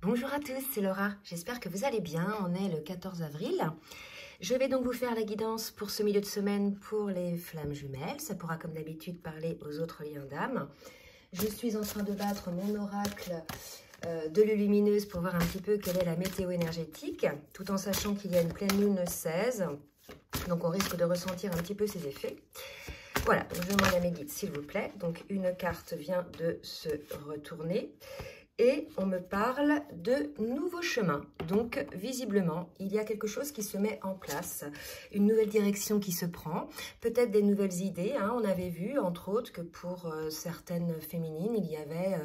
Bonjour à tous, c'est Laura. J'espère que vous allez bien. On est le 14 avril. Je vais donc vous faire la guidance pour ce milieu de semaine pour les flammes jumelles. Ça pourra comme d'habitude parler aux autres liens d'âme. Je suis en train de battre mon oracle de lumineuse pour voir un petit peu quelle est la météo énergétique, tout en sachant qu'il y a une pleine lune le 16. Donc on risque de ressentir un petit peu ses effets. Voilà, donc je demande à mes guides s'il vous plaît. Donc une carte vient de se retourner. Et on me parle de nouveaux chemins. Donc, visiblement, il y a quelque chose qui se met en place, une nouvelle direction qui se prend, peut-être des nouvelles idées. On avait vu, entre autres, que pour certaines féminines, il y avait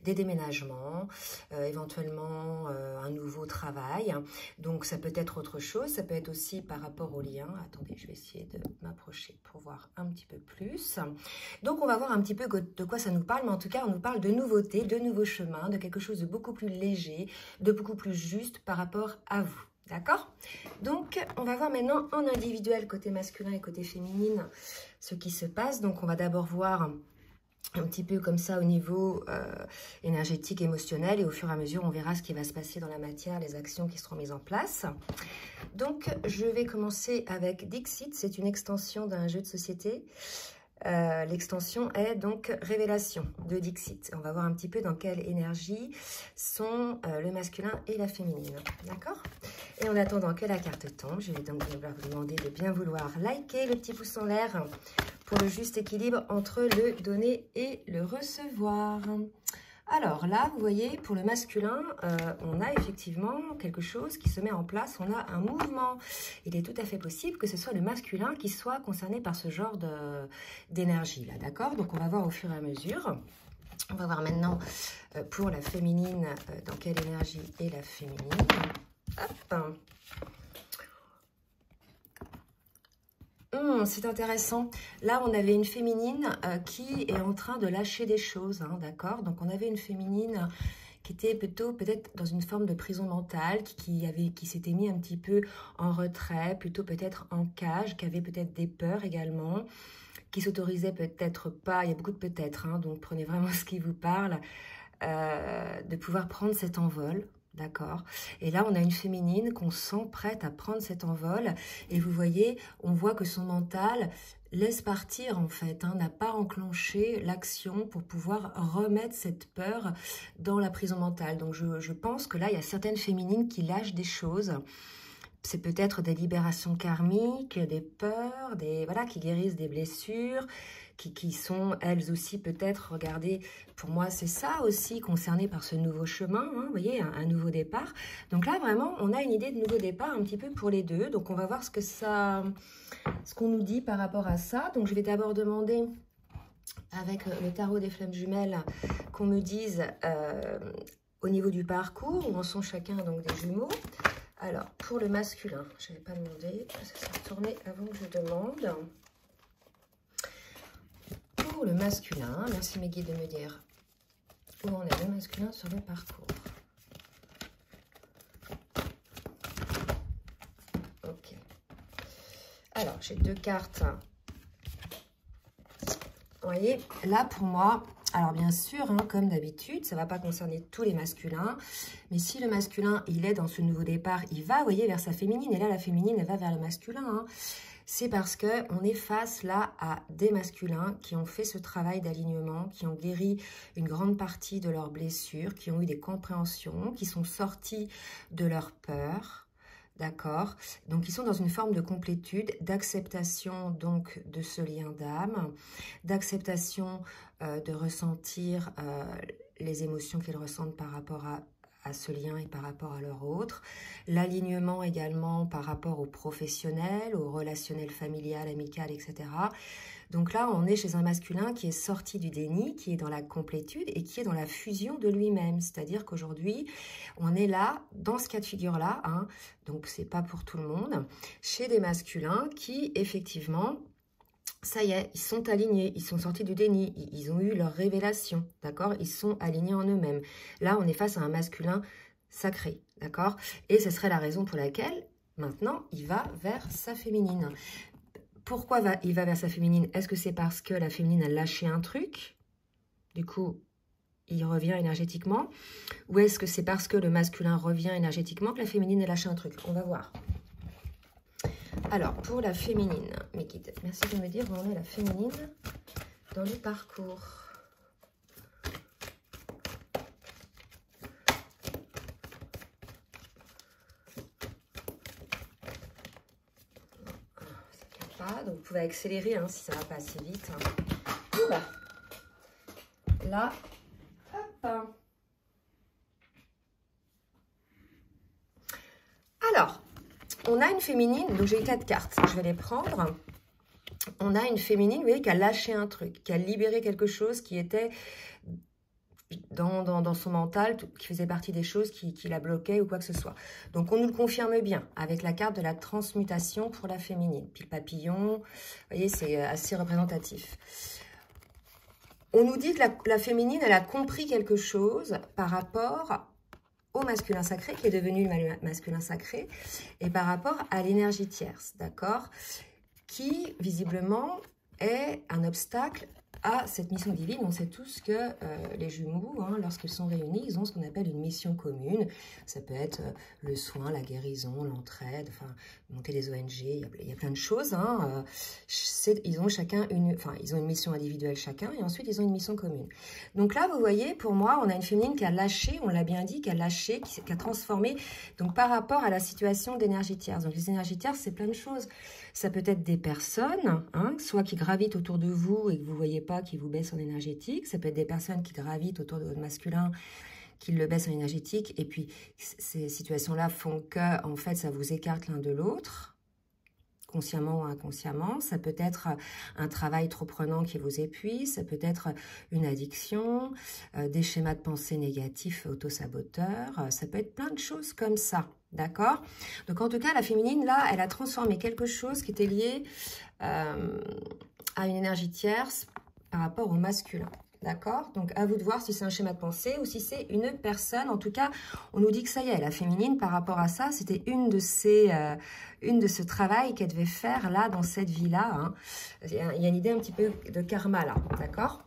des déménagements, éventuellement un nouveau travail. Donc, ça peut être autre chose. Ça peut être aussi par rapport aux liens. Attendez, je vais essayer de m'approcher pour voir un petit peu plus. Donc, on va voir un petit peu de quoi ça nous parle. Mais en tout cas, on nous parle de nouveautés, de nouveaux chemins, de quelque chose de beaucoup plus léger, de beaucoup plus juste par rapport à vous. D'accord? Donc, on va voir maintenant en individuel, côté masculin et côté féminine, ce qui se passe. Donc, on va d'abord voir un petit peu comme ça au niveau énergétique, émotionnel. Et au fur et à mesure, on verra ce qui va se passer dans la matière, les actions qui seront mises en place. Donc, je vais commencer avec Dixit. C'est une extension d'un jeu de société. L'extension est donc Révélation de Dixit. On va voir un petit peu dans quelle énergie sont le masculin et la féminine. D'accord? Et en attendant que la carte tombe, je vais donc vous demander de bien vouloir liker, le petit pouce en l'air pour le juste équilibre entre le donner et le recevoir. Alors là, vous voyez, pour le masculin, on a effectivement quelque chose qui se met en place, on a un mouvement. Il est tout à fait possible que ce soit le masculin qui soit concerné par ce genre d'énergie là, d'accord? Donc on va voir au fur et à mesure. On va voir maintenant pour la féminine, dans quelle énergie est la féminine. Hop. C'est intéressant. Là, on avait une féminine qui est en train de lâcher des choses, d'accord? Donc, on avait une féminine qui était plutôt peut-être dans une forme de prison mentale, qui s'était mis un petit peu en retrait, plutôt peut-être en cage, qui avait peut-être des peurs également, qui s'autorisait peut-être pas, il y a beaucoup de peut-être, donc prenez vraiment ce qui vous parle, de pouvoir prendre cet envol. D'accord. Et là, on a une féminine qu'on sent prête à prendre cet envol. Et vous voyez, on voit que son mental laisse partir, en fait, n'a pas enclenché l'action pour pouvoir remettre cette peur dans la prison mentale. Donc, je pense que là, il y a certaines féminines qui lâchent des choses. C'est peut-être des libérations karmiques, des peurs, voilà, qui guérissent des blessures, qui sont elles aussi peut-être, regardez, pour moi c'est ça aussi, concerné par ce nouveau chemin, vous voyez, un nouveau départ. Donc là vraiment, on a une idée de nouveau départ un petit peu pour les deux. Donc on va voir ce qu'on nous dit par rapport à ça. Donc je vais d'abord demander, avec le tarot des flammes jumelles, qu'on me dise au niveau du parcours, où en sont chacun donc des jumeaux. Alors, pour le masculin, je n'avais pas demandé, ça s'est retourné avant que je demande. Pour le masculin, merci mes guides de me dire où on est le masculin sur le parcours. Ok. Alors, j'ai deux cartes. Vous voyez, là pour moi, alors bien sûr, comme d'habitude, ça ne va pas concerner tous les masculins, mais si le masculin, il est dans ce nouveau départ, il va, vous voyez, vers sa féminine, et là la féminine, elle va vers le masculin, C'est parce qu'on est face là à des masculins qui ont fait ce travail d'alignement, qui ont guéri une grande partie de leurs blessures, qui ont eu des compréhensions, qui sont sortis de leurs peurs. D'accord? Donc, ils sont dans une forme de complétude, d'acceptation donc de ce lien d'âme, d'acceptation de ressentir les émotions qu'ils ressentent par rapport à ce lien et par rapport à leur autre. L'alignement également par rapport au professionnel, au relationnel familial, amical, etc. Donc là, on est chez un masculin qui est sorti du déni, qui est dans la complétude et qui est dans la fusion de lui-même. C'est-à-dire qu'aujourd'hui, on est là, dans ce cas de figure-là, donc c'est pas pour tout le monde, chez des masculins qui, effectivement, ça y est, ils sont alignés, ils sont sortis du déni, ils ont eu leur révélation, d'accord? Ils sont alignés en eux-mêmes. Là, on est face à un masculin sacré, d'accord? Et ce serait la raison pour laquelle, maintenant, il va vers sa féminine. Pourquoi il va vers sa féminine? Est-ce que c'est parce que la féminine a lâché un truc? Du coup, il revient énergétiquement? Ou est-ce que c'est parce que le masculin revient énergétiquement que la féminine a lâché un truc? On va voir. Alors, pour la féminine, mes guides, merci de me dire où en est la féminine dans le parcours. Ça ne vient pas, donc vous pouvez accélérer hein, si ça ne va pas assez vite. Oula. Là, hop. Alors, on a une féminine, donc j'ai 4 cartes, je vais les prendre. On a une féminine, vous voyez, qui a lâché un truc, qui a libéré quelque chose qui était dans son mental, qui faisait partie des choses qui la bloquaient ou quoi que ce soit. Donc, on nous le confirme bien avec la carte de la transmutation pour la féminine. Puis le papillon, vous voyez, c'est assez représentatif. On nous dit que la féminine, elle a compris quelque chose par rapport au masculin sacré, qui est devenu le masculin sacré, et par rapport à l'énergie tierce, d'accord? Qui, visiblement, est un obstacle à cette mission divine. On sait tous que les jumeaux, hein, lorsqu'ils sont réunis, ils ont ce qu'on appelle une mission commune. Ça peut être le soin, la guérison, l'entraide, enfin, monter des ONG, il y a plein de choses. Hein, ils ont chacun ils ont une mission individuelle chacun, et ensuite ils ont une mission commune. Donc là, vous voyez, pour moi, on a une féminine qui a lâché, on l'a bien dit, qui a lâché, qui a transformé, donc par rapport à la situation d'énergie tierce. Donc les énergies tierces, c'est plein de choses. Ça peut être des personnes, hein, soit qui gravitent autour de vous et que vous ne voyez pas, qui vous baissent en énergétique. Ça peut être des personnes qui gravitent autour de votre masculin, qui le baissent en énergétique. Et puis, ces situations-là font que, en fait, ça vous écarte l'un de l'autre, consciemment ou inconsciemment. Ça peut être un travail trop prenant qui vous épuise. Ça peut être une addiction, des schémas de pensée négatifs, autosaboteurs. Ça peut être plein de choses comme ça. D'accord? Donc, en tout cas, la féminine, là, elle a transformé quelque chose qui était lié à une énergie tierce par rapport au masculin. D'accord? Donc, à vous de voir si c'est un schéma de pensée ou si c'est une personne. En tout cas, on nous dit que ça y est, la féminine, par rapport à ça, c'était une de ce travail qu'elle devait faire, là, dans cette vie-là. Hein. Il y a une idée un petit peu de karma, là. D'accord?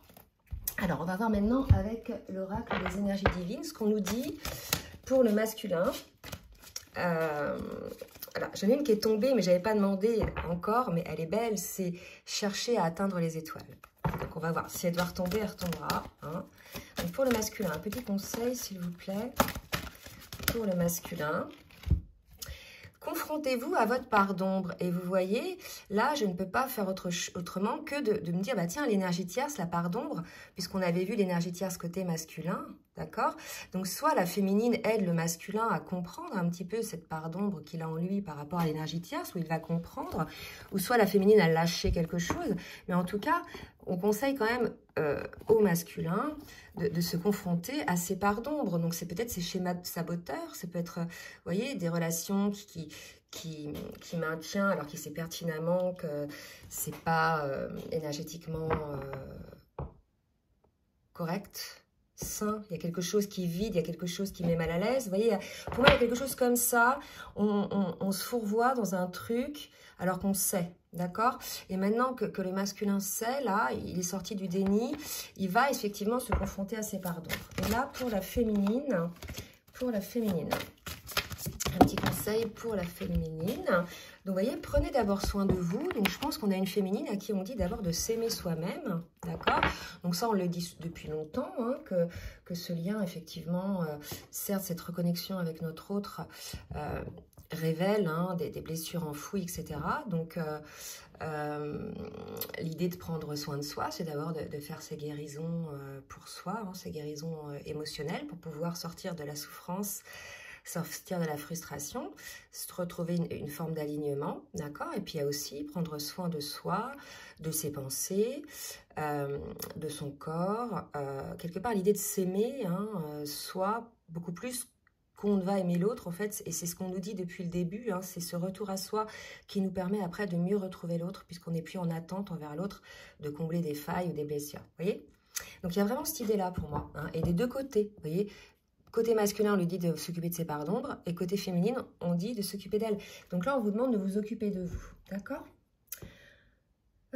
Alors, on va voir maintenant avec l'oracle des énergies divines, ce qu'on nous dit pour le masculin. Voilà, j'en ai une qui est tombée, mais je n'avais pas demandé encore, mais elle est belle, c'est chercher à atteindre les étoiles. Donc on va voir, si elle doit retomber, elle retombera. Hein. Donc pour le masculin, un petit conseil, s'il vous plaît, pour le masculin. Confrontez-vous à votre part d'ombre. Et vous voyez, là, je ne peux pas faire autrement que de me dire, bah tiens, l'énergie tierce, la part d'ombre, puisqu'on avait vu l'énergie tierce côté masculin, d'accord? Donc, soit la féminine aide le masculin à comprendre un petit peu cette part d'ombre qu'il a en lui par rapport à l'énergie tierce, où il va comprendre, ou soit la féminine a lâché quelque chose. Mais en tout cas, on conseille quand même au masculin de se confronter à ces parts d'ombre. Donc, c'est peut-être ces schémas de saboteurs, ça peut être, vous voyez, des relations qui maintient, alors qu'il sait pertinemment que c'est pas énergétiquement correct, sain. Il y a quelque chose qui est vide, il y a quelque chose qui met mal à l'aise. Vous voyez, pour moi, il y a quelque chose comme ça. On se fourvoie dans un truc alors qu'on sait. D'accord? Et maintenant que le masculin sait, là, il est sorti du déni, il va effectivement se confronter à ses parts d'ombre. Et là, pour la féminine, un petit conseil pour la féminine. Donc, vous voyez, prenez d'abord soin de vous. Donc, je pense qu'on a une féminine à qui on dit d'abord de s'aimer soi-même. D'accord? Donc, ça, on le dit depuis longtemps, hein, que ce lien, effectivement, certes, cette reconnexion avec notre autre révèle hein, des blessures enfouies, etc. Donc, l'idée de prendre soin de soi, c'est d'abord de faire ces guérisons pour soi, hein, ces guérisons émotionnelles pour pouvoir sortir de la souffrance, sortir de la frustration, se retrouver une forme d'alignement, d'accord? Et puis il y a aussi prendre soin de soi, de ses pensées, de son corps, quelque part l'idée de s'aimer, hein, soi, beaucoup plus qu'on ne va aimer l'autre, en fait, et c'est ce qu'on nous dit depuis le début, hein, c'est ce retour à soi qui nous permet après de mieux retrouver l'autre, puisqu'on n'est plus en attente envers l'autre de combler des failles ou des blessures, vous voyez? Donc il y a vraiment cette idée-là pour moi, hein, et des deux côtés, vous voyez? Côté masculin, on lui dit de s'occuper de ses parts d'ombre, et côté féminine, on dit de s'occuper d'elle. Donc là, on vous demande de vous occuper de vous, d'accord?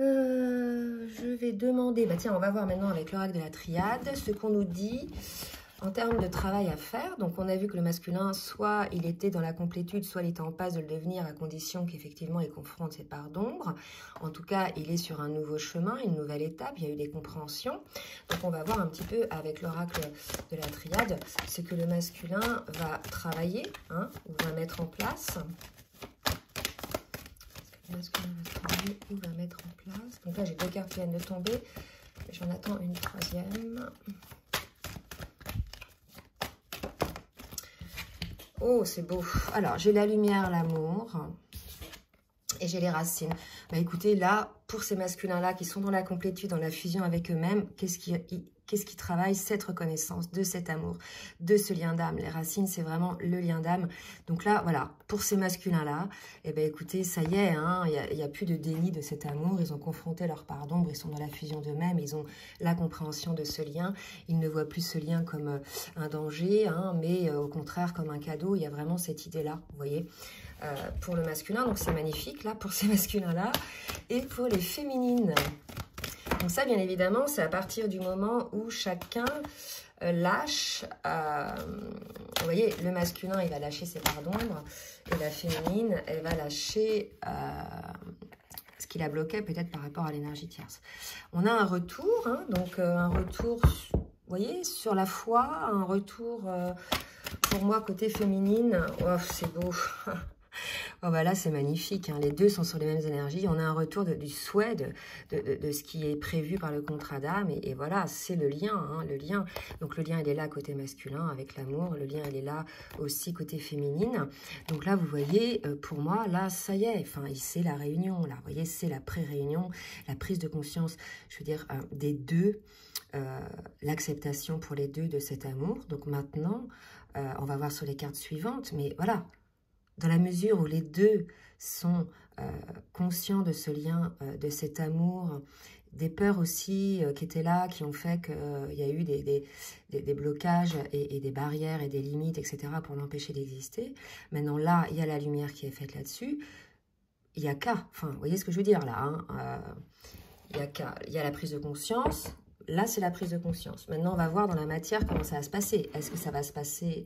Je vais demander, bah tiens, on va voir maintenant avec l'oracle de la triade ce qu'on nous dit en termes de travail à faire. Donc on a vu que le masculin, soit il était dans la complétude, soit il était en passe de le devenir, à condition qu'effectivement il confronte ses parts d'ombre. En tout cas, il est sur un nouveau chemin, une nouvelle étape, il y a eu des compréhensions. Donc on va voir un petit peu avec l'oracle de la triade ce que le masculin va travailler, hein, ou va mettre en place. Le masculin va travailler ou va mettre en place. Donc là, j'ai 2 cartes qui viennent de tomber. J'en attends une troisième. Oh, c'est beau. Alors, j'ai la lumière, l'amour. Et j'ai les racines. Bah écoutez, là, pour ces masculins-là qui sont dans la complétude, dans la fusion avec eux-mêmes, qu'est-ce qui travaille? Cette reconnaissance de cet amour, de ce lien d'âme. Les racines, c'est vraiment le lien d'âme. Donc là, voilà, pour ces masculins-là, eh ben écoutez, ça y est, hein, il n'y a plus de déni de cet amour. Ils ont confronté leur part d'ombre, ils sont dans la fusion d'eux-mêmes, ils ont la compréhension de ce lien. Ils ne voient plus ce lien comme un danger, hein, mais au contraire comme un cadeau. Il y a vraiment cette idée-là, vous voyez. Pour le masculin, donc c'est magnifique là pour ces masculins-là, et pour les féminines. Donc ça, bien évidemment, c'est à partir du moment où chacun lâche, vous voyez, le masculin, il va lâcher ses parts d'ombre, et la féminine, elle va lâcher ce qui la bloquait peut-être par rapport à l'énergie tierce. On a un retour, hein, donc un retour, vous voyez, sur la foi, un retour, pour moi, côté féminine. Oh, c'est beau. Oh bah là, c'est magnifique, hein. Les deux sont sur les mêmes énergies. On a un retour du souhait de ce qui est prévu par le contrat d'âme. Et voilà, c'est le lien, hein, le lien. Donc le lien, il est là côté masculin avec l'amour. Le lien, il est là aussi côté féminine. Donc là, vous voyez, pour moi, là, ça y est. Enfin, c'est la réunion, là. Vous voyez, c'est la pré-réunion, la prise de conscience, je veux dire, des deux. L'acceptation pour les deux de cet amour. Donc maintenant, on va voir sur les cartes suivantes. Mais voilà. Dans la mesure où les deux sont conscients de ce lien, de cet amour, des peurs aussi qui étaient là, qui ont fait qu'il y a eu des blocages et des barrières et des limites, etc. pour l'empêcher d'exister. Maintenant là, il y a la lumière qui est faite là-dessus. Il n'y a qu'à, enfin, vous voyez ce que je veux dire là, hein, il y a la prise de conscience. Là, c'est la prise de conscience. Maintenant, on va voir dans la matière comment ça va se passer. Est-ce que ça va se passer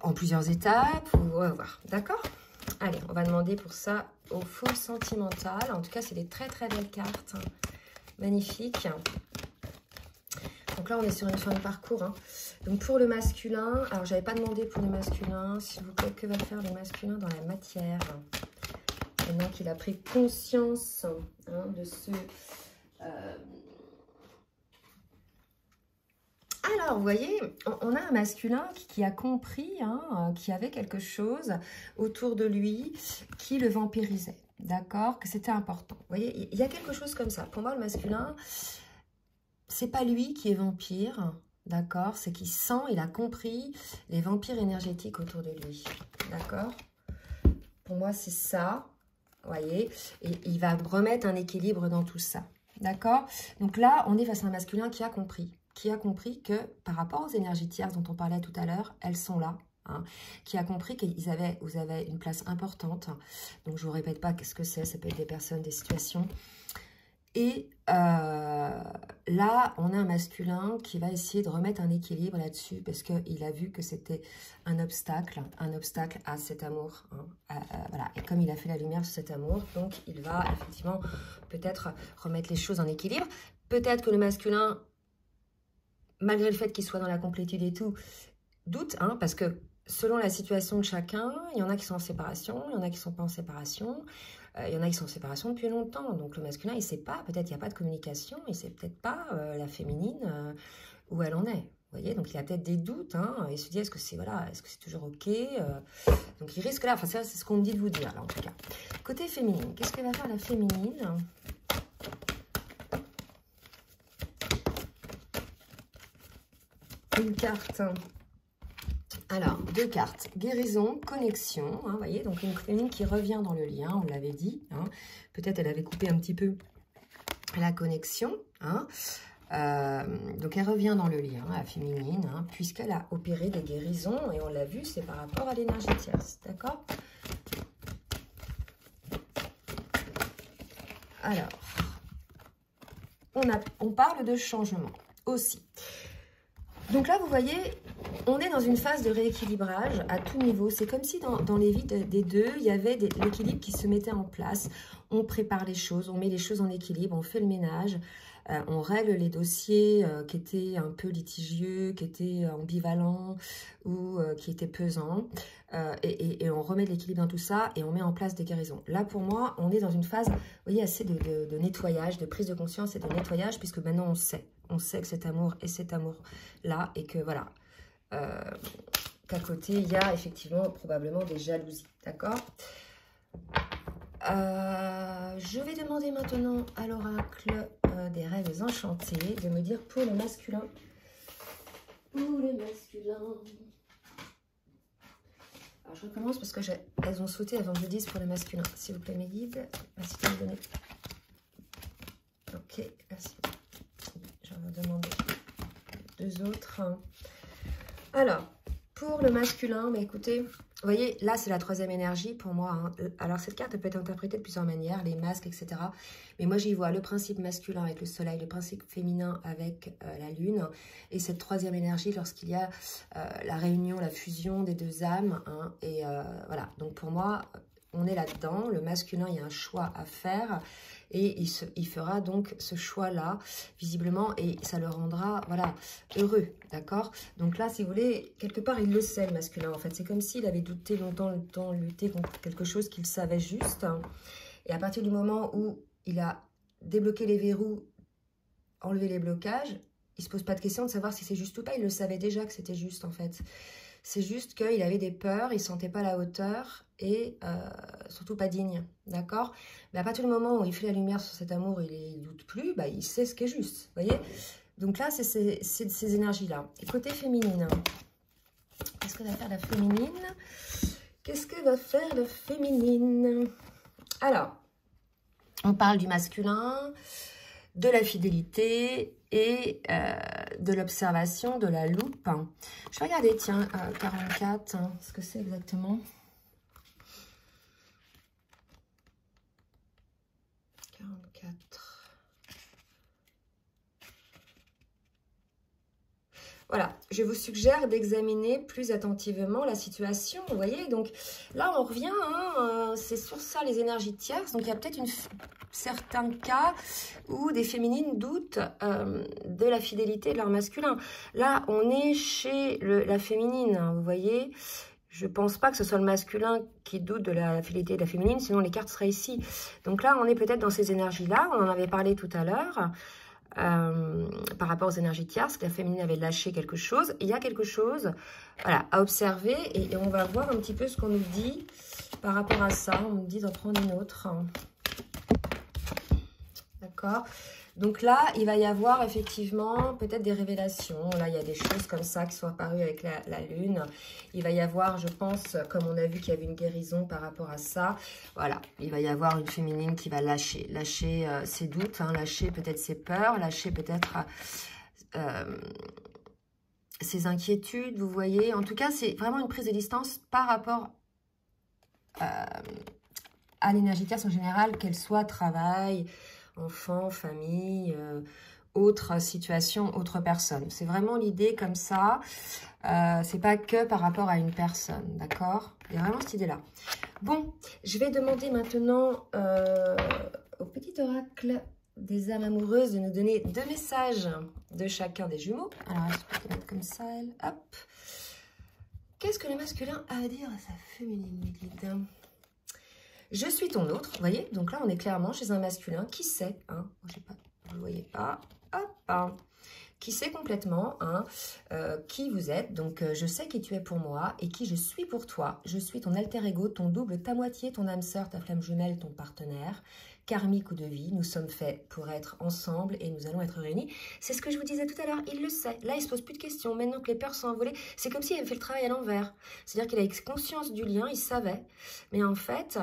en plusieurs étapes, on va voir, d'accord? Allez, on va demander pour ça au faux sentimental. En tout cas, c'est des très très belles cartes, hein. Magnifiques. Donc là, on est sur une fin de parcours, hein. Donc pour le masculin, alors j'avais pas demandé pour le masculin, s'il vous plaît, que va faire le masculin dans la matière? Maintenant qu'il a pris conscience, hein, de ce... Alors, vous voyez, on a un masculin qui a compris, hein, qui avait quelque chose autour de lui qui le vampirisait, d'accord? Que c'était important. Vous voyez, il y a quelque chose comme ça. Pour moi, le masculin, c'est pas lui qui est vampire, d'accord? C'est qu'il sent, il a compris les vampires énergétiques autour de lui, d'accord? Pour moi, c'est ça, vous voyez? Et il va remettre un équilibre dans tout ça, d'accord? Donc là, on est face à un masculin qui a compris que par rapport aux énergies tierces dont on parlait tout à l'heure, elles sont là, hein, qui a compris vous avez une place importante. Donc je ne vous répète pas qu'est-ce que c'est, ça peut être des personnes, des situations. Et là, on a un masculin qui va essayer de remettre un équilibre là-dessus parce qu'il a vu que c'était un obstacle à cet amour, hein, voilà. Et comme il a fait la lumière sur cet amour, donc il va effectivement peut-être remettre les choses en équilibre. Peut-être que le masculin, malgré le fait qu'il soit dans la complétude et tout, doute, hein, parce que selon la situation de chacun, il y en a qui sont en séparation, il y en a qui ne sont pas en séparation, il y en a qui sont en séparation depuis longtemps. Donc le masculin, il ne sait pas, peut-être il n'y a pas de communication, il ne sait peut-être pas la féminine où elle en est. Vous voyez, donc il a peut-être des doutes, hein, il se dit est-ce que c'est toujours ok, donc il risque là, enfin c'est ce qu'on me dit de vous dire là en tout cas. Côté féminine, qu'est-ce que va faire la féminine ? Une carte, alors 2 cartes, guérison, connexion, hein, vous voyez, donc une féminine qui revient dans le lien, on l'avait dit, hein, peut-être elle avait coupé un petit peu la connexion, hein, donc elle revient dans le lien, la féminine, hein, puisqu'elle a opéré des guérisons, et on l'a vu, c'est par rapport à l'énergie tierce, d'accord ? Alors, on parle de changement aussi. Donc là, vous voyez, on est dans une phase de rééquilibrage à tout niveau. C'est comme si dans les vies des deux, il y avait l'équilibre qui se mettait en place. On prépare les choses, on met les choses en équilibre, on fait le ménage, on règle les dossiers qui étaient un peu litigieux, qui étaient ambivalents ou qui étaient pesants. Et on remet de l'équilibre dans tout ça et on met en place des guérisons. Là, pour moi, on est dans une phase, vous voyez, assez de nettoyage, de prise de conscience et de nettoyage, puisque maintenant on sait. On sait que cet amour est cet amour-là et que voilà, qu'à côté, il y a effectivement probablement des jalousies, d'accord? Je vais demander maintenant à l'oracle des rêves enchantés de me dire pour le masculin. Pour le masculin. Alors je recommence parce que elles ont sauté avant que je dise pour le masculin. S'il vous plaît mes guides, merci de me donner. Ok, merci. Je vais vous demander deux autres. Alors, pour le masculin, mais écoutez, vous voyez, là, c'est la troisième énergie pour moi. Hein. Alors, cette carte peut être interprétée de plusieurs manières, les masques, etc. Mais moi, j'y vois le principe masculin avec le soleil, le principe féminin avec la lune. Et cette troisième énergie, lorsqu'il y a la réunion, la fusion des deux âmes. Hein, et voilà, donc pour moi, on est là-dedans. Le masculin, il y a un choix à faire. Et il fera donc ce choix-là, visiblement, et ça le rendra, voilà, heureux, d'accord? Donc là, si vous voulez, quelque part, il le sait, le masculin, en fait. C'est comme s'il avait douté longtemps, lutté contre quelque chose qu'il savait juste. Et à partir du moment où il a débloqué les verrous, enlevé les blocages, il ne se pose pas de question de savoir si c'est juste ou pas. Il le savait déjà que c'était juste, en fait. C'est juste qu'il avait des peurs, il ne sentait pas la hauteur et surtout pas digne, d'accord? Mais à partir du moment où il fait la lumière sur cet amour, il ne doute plus, bah, il sait ce qui est juste, vous voyez? Donc là, c'est ces énergies-là. Et côté féminine, qu'est-ce que va faire la féminine? Qu'est-ce que va faire la féminine? Alors, on parle du masculin, de la fidélité et de l'observation, de la loupe. Je vais regarder, tiens, 44, hein, ce que c'est exactement. 44. Voilà, je vous suggère d'examiner plus attentivement la situation, vous voyez. Donc là, on revient, hein, c'est sur ça les énergies tierces. Donc il y a peut-être certains cas où des féminines doutent de la fidélité de leur masculin. Là, on est chez la féminine, hein, vous voyez. Je ne pense pas que ce soit le masculin qui doute de la fidélité de la féminine, sinon les cartes seraient ici. Donc là, on est peut-être dans ces énergies-là, on en avait parlé tout à l'heure. Par rapport aux énergies tierces, que la féminine avait lâché quelque chose. Il y a quelque chose, voilà, à observer et on va voir un petit peu ce qu'on nous dit par rapport à ça. On nous dit d'en prendre une autre. D'accord? Donc là, il va y avoir effectivement peut-être des révélations. Là, il y a des choses comme ça qui sont apparues avec la lune. Il va y avoir, je pense, comme on a vu qu'il y avait une guérison par rapport à ça. Voilà, il va y avoir une féminine qui va lâcher ses doutes, hein, lâcher peut-être ses peurs, lâcher peut-être ses inquiétudes, vous voyez. En tout cas, c'est vraiment une prise de distance par rapport à l'énergie tierce en général, qu'elle soit travail, enfants, famille, autre situation, autre personne. C'est vraiment l'idée comme ça. C'est pas que par rapport à une personne, d'accord? Il y a vraiment cette idée-là. Bon, je vais demander maintenant au petit oracle des âmes amoureuses de nous donner 2 messages de chacun des jumeaux. Alors, je peux te mettre comme ça, elle. Hop. Qu'est-ce que le masculin a à dire à sa féminine, mes guides? Je suis ton autre, vous voyez. Donc là, on est clairement chez un masculin qui sait, hein, je sais pas, vous ne voyez pas, hop, hein, qui sait complètement hein, qui vous êtes. Donc, je sais qui tu es pour moi et qui je suis pour toi. Je suis ton alter ego, ton double, ta moitié, ton âme sœur, ta flamme jumelle, ton partenaire, karmique ou de vie. Nous sommes faits pour être ensemble et nous allons être réunis. C'est ce que je vous disais tout à l'heure, il le sait. Là, il ne se pose plus de questions. Maintenant que les peurs sont envolées, c'est comme s'il avait fait le travail à l'envers. C'est-à-dire qu'il avait conscience du lien, il savait. Mais en fait,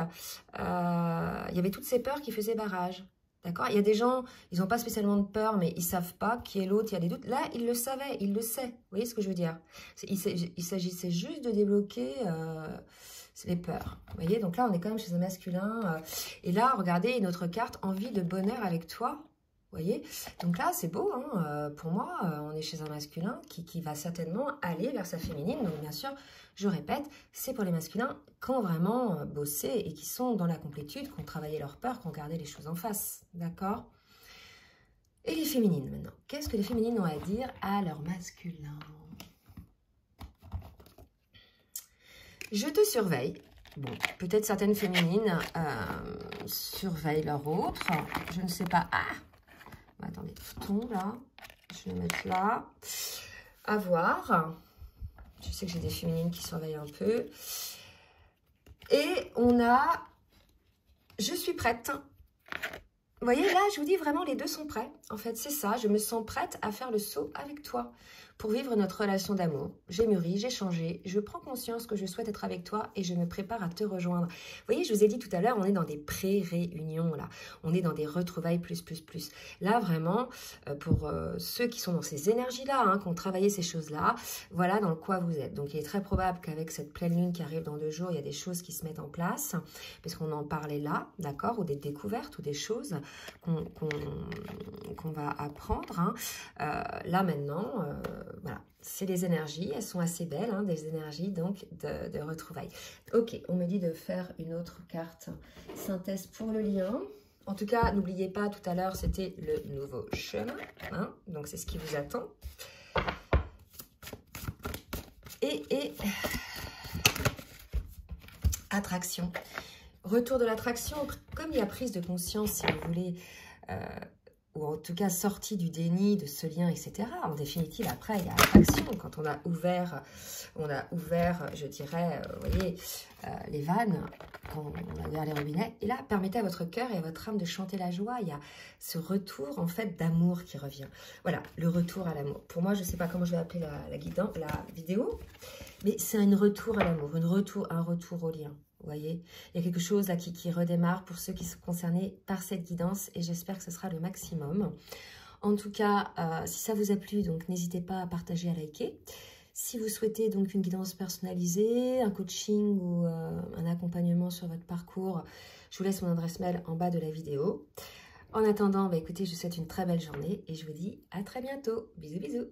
il y avait toutes ces peurs qui faisaient barrage. D'accord? Il y a des gens, ils n'ont pas spécialement de peur, mais ils ne savent pas qui est l'autre, il y a des doutes. Là, il le savait, il le sait. Vous voyez ce que je veux dire? Il s'agissait juste de débloquer c'est les peurs. Vous voyez, donc là, on est quand même chez un masculin. Et là, regardez, une autre carte, envie de bonheur avec toi. Vous voyez, donc là, c'est beau, hein, pour moi, on est chez un masculin qui va certainement aller vers sa féminine. Donc, bien sûr, je répète, c'est pour les masculins qui ont vraiment bossé et qui sont dans la complétude, qui ont travaillé leur peur, qui ont gardé les choses en face. D'accord? Et les féminines, maintenant. Qu'est-ce que les féminines ont à dire à leur masculin? Je te surveille. Bon, peut-être certaines féminines surveillent leur autre. Je ne sais pas. Ah! Attendez, tombe là. Je vais le mettre là. À voir. Je sais que j'ai des féminines qui surveillent un peu. Et on a... Je suis prête. Vous voyez, là, je vous dis vraiment, les deux sont prêts. En fait, c'est ça. Je me sens prête à faire le saut avec toi pour vivre notre relation d'amour. J'ai mûri, j'ai changé. Je prends conscience que je souhaite être avec toi et je me prépare à te rejoindre. Vous voyez, je vous ai dit tout à l'heure, on est dans des pré-réunions, là. On est dans des retrouvailles plus. Là, vraiment, pour ceux qui sont dans ces énergies-là, hein, qui ont travaillé ces choses-là, voilà dans quoi vous êtes. Donc, il est très probable qu'avec cette pleine lune qui arrive dans 2 jours, il y a des choses qui se mettent en place, parce qu'on en parlait là, d'accord, ou des découvertes, ou des choses qu'on va apprendre. Hein. Là, maintenant, voilà, c'est les énergies, elles sont assez belles, hein, des énergies donc de retrouvailles. Ok, on me dit de faire une autre carte synthèse pour le lien. En tout cas, n'oubliez pas, tout à l'heure, c'était le nouveau chemin, hein, donc c'est ce qui vous attend. Et attraction. Retour de l'attraction, comme il y a prise de conscience, si vous voulez, ou en tout cas sortie du déni de ce lien, etc. En définitive, après, il y a attraction. Quand on a ouvert, je dirais, vous voyez, les vannes, quand on a ouvert les robinets. Et là, permettez à votre cœur et à votre âme de chanter la joie. Il y a ce retour, en fait, d'amour qui revient. Voilà, le retour à l'amour. Pour moi, je ne sais pas comment je vais appeler la vidéo, mais c'est un retour à l'amour, un retour au lien. Vous voyez, il y a quelque chose là qui redémarre pour ceux qui sont concernés par cette guidance et j'espère que ce sera le maximum. En tout cas, si ça vous a plu, donc n'hésitez pas à partager, à liker. Si vous souhaitez donc une guidance personnalisée, un coaching ou un accompagnement sur votre parcours, je vous laisse mon adresse mail en bas de la vidéo. En attendant, bah, écoutez, je vous souhaite une très belle journée et je vous dis à très bientôt. Bisous, bisous.